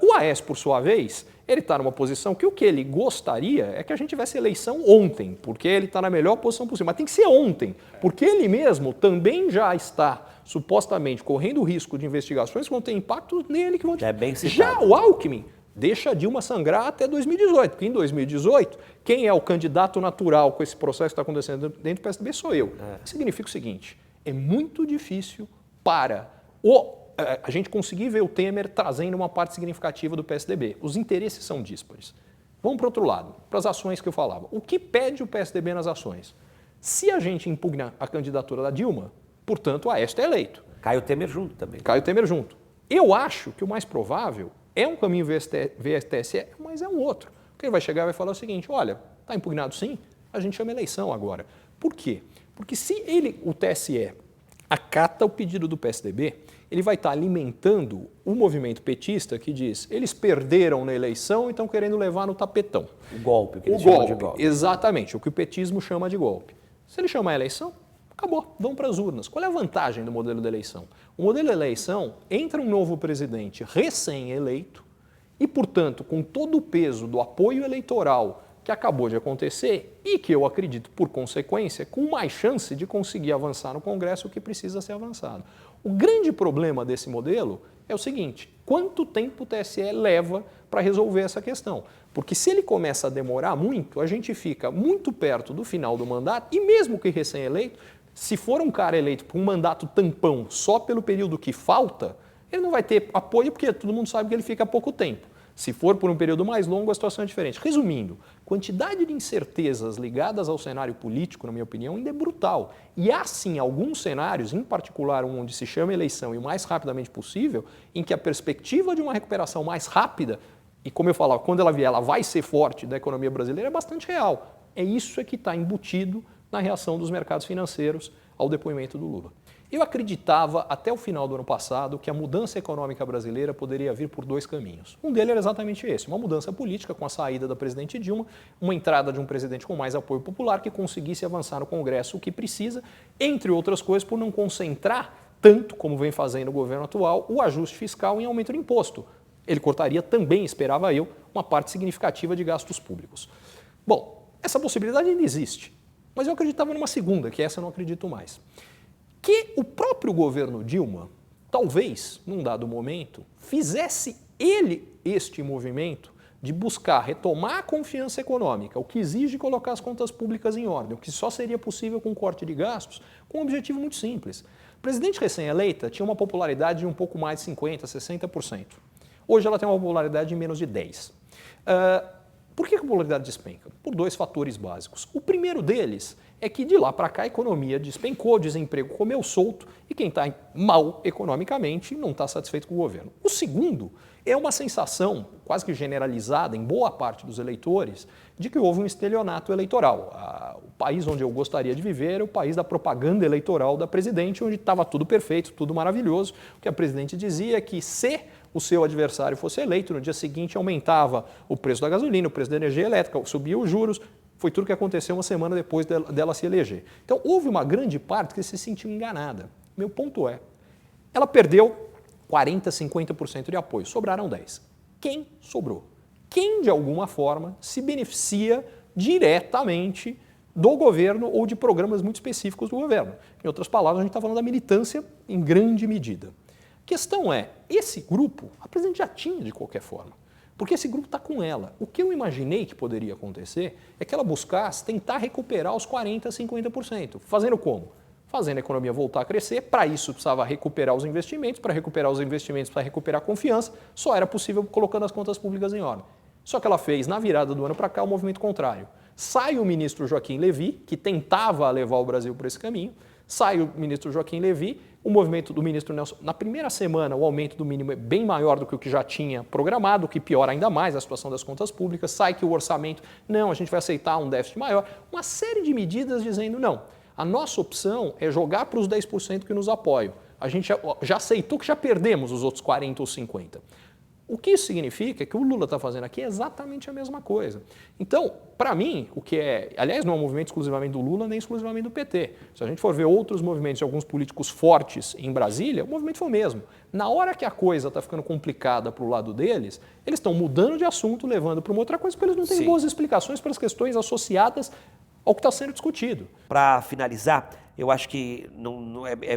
O Aécio, por sua vez, ele está numa posição que o que ele gostaria é que a gente tivesse eleição ontem, porque ele está na melhor posição possível. Mas tem que ser ontem, porque ele mesmo também já está supostamente correndo o risco de investigações que vão ter impacto nele. Que vão ter... Já é bem citado. Já o Alckmin deixa a Dilma sangrar até 2018, porque em 2018, quem é o candidato natural com esse processo que está acontecendo dentro do PSDB sou eu. Significa o seguinte, é muito difícil para a gente conseguir ver o Temer trazendo uma parte significativa do PSDB. Os interesses são díspares. Vamos para o outro lado, para as ações que eu falava. O que pede o PSDB nas ações? Se a gente impugna a candidatura da Dilma, portanto, o Aécio é eleito. Cai o Temer junto também. Cai o Temer junto. Eu acho que o mais provável é um caminho via TSE, mas é um outro. Porque ele vai chegar e vai falar o seguinte, olha, está impugnado sim, a gente chama eleição agora. Por quê? Porque se o TSE acata o pedido do PSDB, ele vai estar alimentando o movimento petista que diz eles perderam na eleição e estão querendo levar no tapetão. O golpe, que eles chamam de golpe. Exatamente, o que o petismo chama de golpe. Se ele chamar a eleição, acabou, vão para as urnas. Qual é a vantagem do modelo de eleição? O modelo de eleição, entra um novo presidente recém-eleito e, portanto, com todo o peso do apoio eleitoral que acabou de acontecer e que eu acredito, por consequência, com mais chance de conseguir avançar no Congresso o que precisa ser avançado. O grande problema desse modelo é o seguinte, quanto tempo o TSE leva para resolver essa questão? Porque se ele começa a demorar muito, a gente fica muito perto do final do mandato e mesmo que recém-eleito, se for um cara eleito por um mandato tampão só pelo período que falta, ele não vai ter apoio porque todo mundo sabe que ele fica há pouco tempo. Se for por um período mais longo, a situação é diferente. Resumindo, quantidade de incertezas ligadas ao cenário político, na minha opinião, ainda é brutal. E há sim alguns cenários, em particular um onde se chama eleição e o mais rapidamente possível, em que a perspectiva de uma recuperação mais rápida, e como eu falava, quando ela vier, ela vai ser forte da economia brasileira, é bastante real. É isso que está embutido na reação dos mercados financeiros ao depoimento do Lula. Eu acreditava até o final do ano passado que a mudança econômica brasileira poderia vir por dois caminhos. Um deles era exatamente esse, uma mudança política com a saída da presidente Dilma, uma entrada de um presidente com mais apoio popular que conseguisse avançar no Congresso o que precisa, entre outras coisas por não concentrar tanto, como vem fazendo o governo atual, o ajuste fiscal em aumento de imposto. Ele cortaria também, esperava eu, uma parte significativa de gastos públicos. Bom, essa possibilidade ainda existe, mas eu acreditava numa segunda, que essa eu não acredito mais. Que o próprio governo Dilma, talvez, num dado momento, fizesse ele este movimento de buscar retomar a confiança econômica, o que exige colocar as contas públicas em ordem, o que só seria possível com corte de gastos, com um objetivo muito simples. A presidente recém-eleita tinha uma popularidade de um pouco mais de 50%, 60%. Hoje ela tem uma popularidade de menos de 10%. Por que a popularidade despenca? Por dois fatores básicos. O primeiro deles é que de lá para cá a economia despencou, o desemprego comeu solto e quem está mal economicamente não está satisfeito com o governo. O segundo é uma sensação quase que generalizada em boa parte dos eleitores de que houve um estelionato eleitoral. O país onde eu gostaria de viver é o país da propaganda eleitoral da presidente, onde estava tudo perfeito, tudo maravilhoso. O que a presidente dizia é que se o seu adversário fosse eleito, no dia seguinte aumentava o preço da gasolina, o preço da energia elétrica, subia os juros. Foi tudo o que aconteceu uma semana depois dela se eleger. Então, houve uma grande parte que se sentiu enganada. Meu ponto é, ela perdeu 40%, 50% de apoio, sobraram 10%. Quem sobrou? Quem, de alguma forma, se beneficia diretamente do governo ou de programas muito específicos do governo? Em outras palavras, a gente está falando da militância em grande medida. A questão é, esse grupo, a presidente já tinha de qualquer forma, porque esse grupo está com ela. O que eu imaginei que poderia acontecer é que ela buscasse tentar recuperar os 40%, 50%. Fazendo como? Fazendo a economia voltar a crescer, para isso precisava recuperar os investimentos, para recuperar os investimentos, para recuperar a confiança, só era possível colocando as contas públicas em ordem. Só que ela fez, na virada do ano para cá, o movimento contrário. Sai o ministro Joaquim Levy, que tentava levar o Brasil por esse caminho, sai o ministro Joaquim Levy, o movimento do ministro Nelson, na primeira semana o aumento do mínimo é bem maior do que o que já tinha programado, o que piora ainda mais a situação das contas públicas, sai que o orçamento, não, a gente vai aceitar um déficit maior, uma série de medidas dizendo não, a nossa opção é jogar para os 10% que nos apoiam, a gente já aceitou que já perdemos os outros 40% ou 50%. O que isso significa é que o Lula está fazendo aqui é exatamente a mesma coisa. Então, para mim, o que é, aliás, não é um movimento exclusivamente do Lula nem exclusivamente do PT. Se a gente for ver outros movimentos de alguns políticos fortes em Brasília, o movimento foi o mesmo. Na hora que a coisa está ficando complicada para o lado deles, eles estão mudando de assunto, levando para uma outra coisa, porque eles não têm boas explicações para as questões associadas ao que está sendo discutido. Para finalizar, eu acho que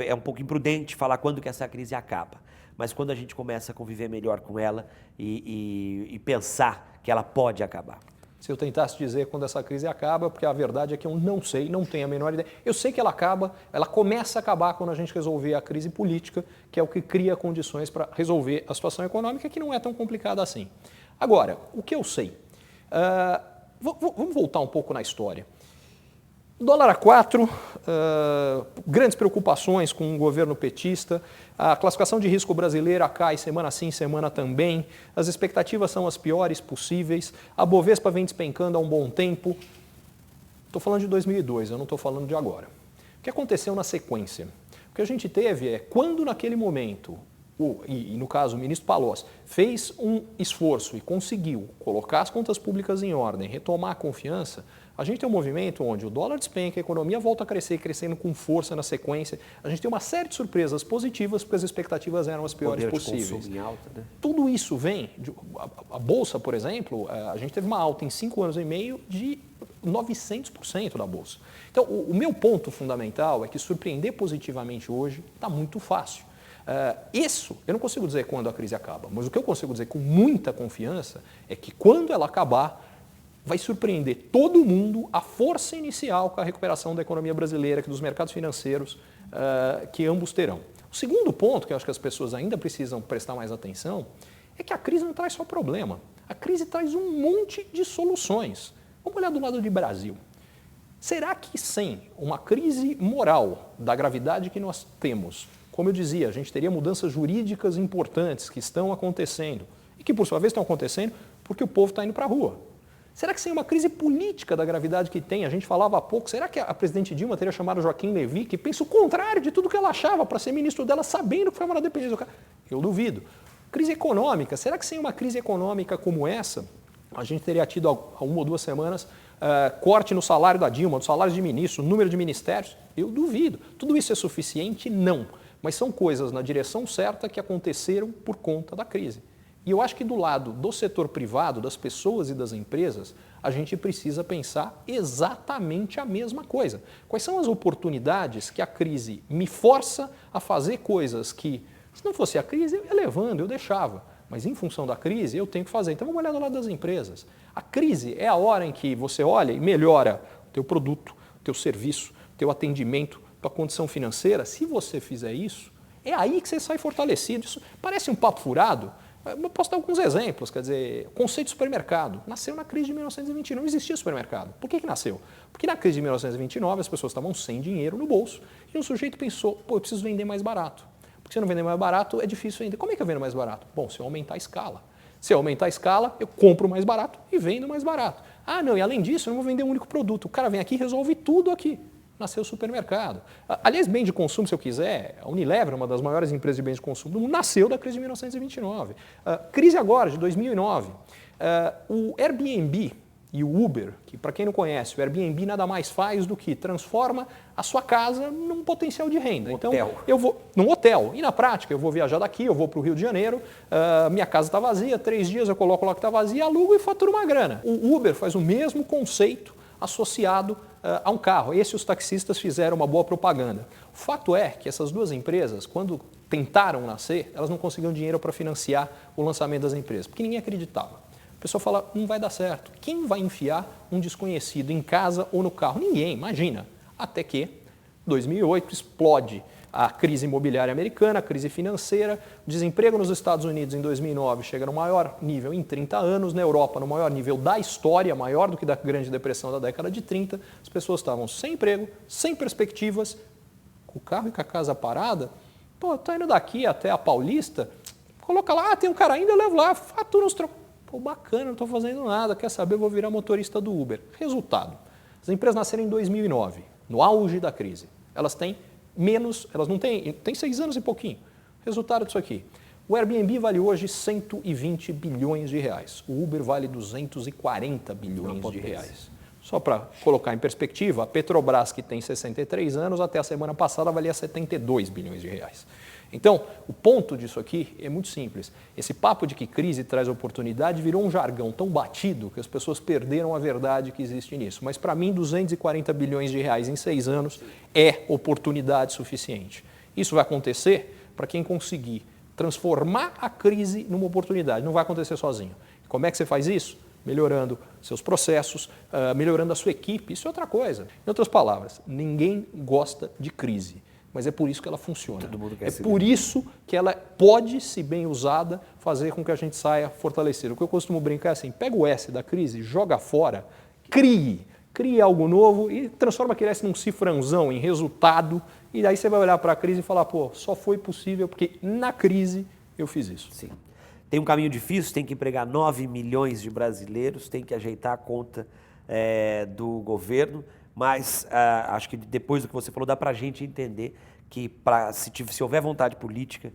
é um pouco imprudente falar quando que essa crise acaba. Mas quando a gente começa a conviver melhor com ela e pensar que ela pode acabar. Se eu tentasse dizer quando essa crise acaba, porque a verdade é que eu não sei, não tenho a menor ideia. Eu sei que ela acaba, ela começa a acabar quando a gente resolver a crise política, que é o que cria condições para resolver a situação econômica, que não é tão complicada assim. Agora, o que eu sei? Vamos voltar um pouco na história. Dólar a 4, grandes preocupações com o governo petista, a classificação de risco brasileira cai semana sim, semana também, as expectativas são as piores possíveis, a Bovespa vem despencando há um bom tempo. Estou falando de 2002, eu não estou falando de agora. O que aconteceu na sequência? O que a gente teve é, quando naquele momento, e no caso o ministro Palocci, fez um esforço e conseguiu colocar as contas públicas em ordem, retomar a confiança, a gente tem um movimento onde o dólar despenca, a economia volta a crescer, crescendo com força na sequência. A gente tem uma série de surpresas positivas, porque as expectativas eram as piores possíveis. Consumo em alta, né? Tudo isso vem, a Bolsa, por exemplo, a gente teve uma alta em 5 anos e meio de 900% da Bolsa. Então, o meu ponto fundamental é que surpreender positivamente hoje está muito fácil. Isso, eu não consigo dizer quando a crise acaba, mas o que eu consigo dizer com muita confiança é que quando ela acabar, vai surpreender todo mundo a força inicial com a recuperação da economia brasileira, dos mercados financeiros, que ambos terão. O segundo ponto, que eu acho que as pessoas ainda precisam prestar mais atenção, é que a crise não traz só problema. A crise traz um monte de soluções. Vamos olhar do lado de Brasil. Será que sem uma crise moral da gravidade que nós temos, como eu dizia, a gente teria mudanças jurídicas importantes que estão acontecendo e que, por sua vez, estão acontecendo porque o povo está indo para a rua. Será que sem uma crise política da gravidade que tem, a gente falava há pouco, será que a presidente Dilma teria chamado Joaquim Levy, que pensa o contrário de tudo que ela achava, para ser ministro dela, sabendo que foi uma dependência do cara? Eu duvido. Crise econômica, será que sem uma crise econômica como essa, a gente teria tido há 1 ou 2 semanas corte no salário da Dilma, no salário de ministro, número de ministérios? Eu duvido. Tudo isso é suficiente? Não. Mas são coisas na direção certa que aconteceram por conta da crise. E eu acho que do lado do setor privado, das pessoas e das empresas, a gente precisa pensar exatamente a mesma coisa. Quais são as oportunidades que a crise me força a fazer coisas que, se não fosse a crise, eu ia levando, eu deixava. Mas em função da crise, eu tenho que fazer. Então vamos olhar do lado das empresas. A crise é a hora em que você olha e melhora o teu produto, o teu serviço, o teu atendimento, a tua condição financeira. Se você fizer isso, é aí que você sai fortalecido. Isso parece um papo furado. Eu posso dar alguns exemplos, quer dizer, o conceito de supermercado nasceu na crise de 1929, não existia supermercado. Por que nasceu? Porque na crise de 1929 as pessoas estavam sem dinheiro no bolso e um sujeito pensou, pô, eu preciso vender mais barato. Porque se eu não vender mais barato, é difícil vender. Como é que eu vendo mais barato? Bom, se eu aumentar a escala. Se eu aumentar a escala, eu compro mais barato e vendo mais barato. Ah, não, e além disso, eu não vou vender um único produto. O cara vem aqui e resolve tudo aqui. Nasceu o supermercado. Aliás, bem de consumo, se eu quiser, a Unilever, uma das maiores empresas de bens de consumo do mundo, nasceu da crise de 1929. Crise agora, de 2009. O Airbnb e o Uber, que para quem não conhece, o Airbnb nada mais faz do que transforma a sua casa num potencial de renda. Então, eu vou num hotel. E na prática, eu vou viajar daqui, eu vou para o Rio de Janeiro, minha casa está vazia, 3 dias eu coloco lá que está vazia, alugo e faturo uma grana. O Uber faz o mesmo conceito associado a um carro. Esse os taxistas fizeram uma boa propaganda. O fato é que essas duas empresas, quando tentaram nascer, elas não conseguiam dinheiro para financiar o lançamento das empresas, porque ninguém acreditava. A pessoa fala, não vai dar certo. Quem vai enfiar um desconhecido em casa ou no carro? Ninguém, imagina. Até que, 2008, explode a crise imobiliária americana, a crise financeira, o desemprego nos Estados Unidos em 2009 chega no maior nível em 30 anos, na Europa no maior nível da história, maior do que da Grande Depressão da década de 30, as pessoas estavam sem emprego, sem perspectivas, com o carro e com a casa parada. Pô, tô indo daqui até a Paulista, coloca lá, tem um cara ainda, eu levo lá, fatura uns trocos. Pô, bacana, não estou fazendo nada, quer saber, eu vou virar motorista do Uber. Resultado, as empresas nasceram em 2009, no auge da crise. Elas têm elas não têm, tem 6 anos e pouquinho. Resultado disso aqui. O Airbnb vale hoje 120 bilhões de reais. O Uber vale 240 bilhões de reais. Só para colocar em perspectiva, a Petrobras, que tem 63 anos, até a semana passada valia 72 bilhões de reais. Então, o ponto disso aqui é muito simples. Esse papo de que crise traz oportunidade virou um jargão tão batido que as pessoas perderam a verdade que existe nisso. Mas para mim, 240 bilhões de reais em 6 anos é oportunidade suficiente. Isso vai acontecer para quem conseguir transformar a crise numa oportunidade. Não vai acontecer sozinho. Como é que você faz isso? Melhorando seus processos, melhorando a sua equipe. Isso é outra coisa. Em outras palavras, ninguém gosta de crise. Mas é por isso que ela funciona. Todo mundo quer é por isso que ela pode, se bem usada, fazer com que a gente saia fortalecido. O que eu costumo brincar é assim, pega o S da crise, joga fora, crie algo novo e transforma aquele S num cifrãozão, em resultado, e aí você vai olhar para a crise e falar, pô, só foi possível porque na crise eu fiz isso. Sim. Tem um caminho difícil, tem que empregar 9 milhões de brasileiros, tem que ajeitar a conta do governo, mas acho que depois do que você falou, dá para a gente entender que se houver vontade política,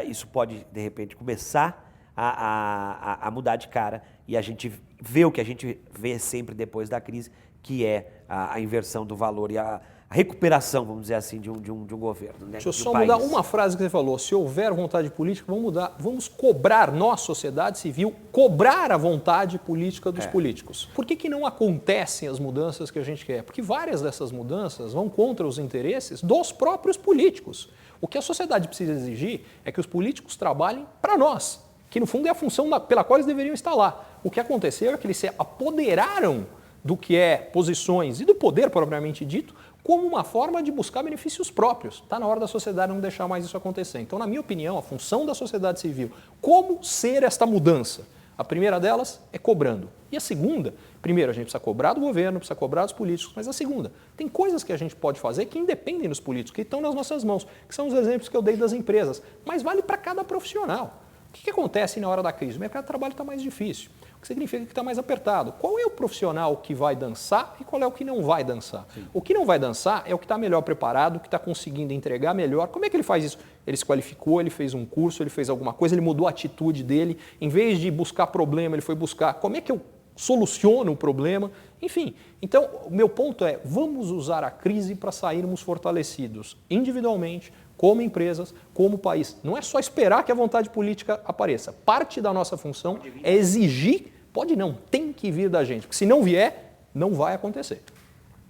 isso pode, de repente, começar a mudar de cara e a gente vê o que a gente vê sempre depois da crise, que é a inversão do valor e a recuperação, vamos dizer assim, de um governo. Né? Deixa eu só mudar uma frase que você falou. Se houver vontade política, vamos mudar. Vamos cobrar, nós, sociedade civil, cobrar a vontade política dos políticos. Por que não acontecem as mudanças que a gente quer? Porque várias dessas mudanças vão contra os interesses dos próprios políticos. O que a sociedade precisa exigir é que os políticos trabalhem para nós, que no fundo é a função pela qual eles deveriam estar lá. O que aconteceu é que eles se apoderaram do que é posições e do poder propriamente dito, como uma forma de buscar benefícios próprios. Está na hora da sociedade não deixar mais isso acontecer. Então, na minha opinião, a função da sociedade civil, como ser esta mudança? A primeira delas é cobrando. E a segunda, primeiro a gente precisa cobrar do governo, precisa cobrar dos políticos, mas a segunda, tem coisas que a gente pode fazer que independem dos políticos, que estão nas nossas mãos, que são os exemplos que eu dei das empresas, mas vale para cada profissional. O que acontece na hora da crise? O mercado de trabalho está mais difícil, o que significa que está mais apertado. Qual é o profissional que vai dançar e qual é o que não vai dançar? Sim. O que não vai dançar é o que está melhor preparado, o que está conseguindo entregar melhor. Como é que ele faz isso? Ele se qualificou, ele fez um curso, ele fez alguma coisa, ele mudou a atitude dele. Em vez de buscar problema, ele foi buscar como é que eu soluciono o problema. Enfim, então o meu ponto é, vamos usar a crise para sairmos fortalecidos individualmente, como empresas, como país. Não é só esperar que a vontade política apareça. Parte da nossa função é exigir, pode não, tem que vir da gente, porque se não vier, não vai acontecer.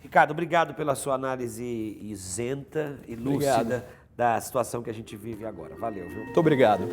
Ricardo, obrigado pela sua análise isenta e lúcida da situação que a gente vive agora. Valeu, viu? Muito obrigado.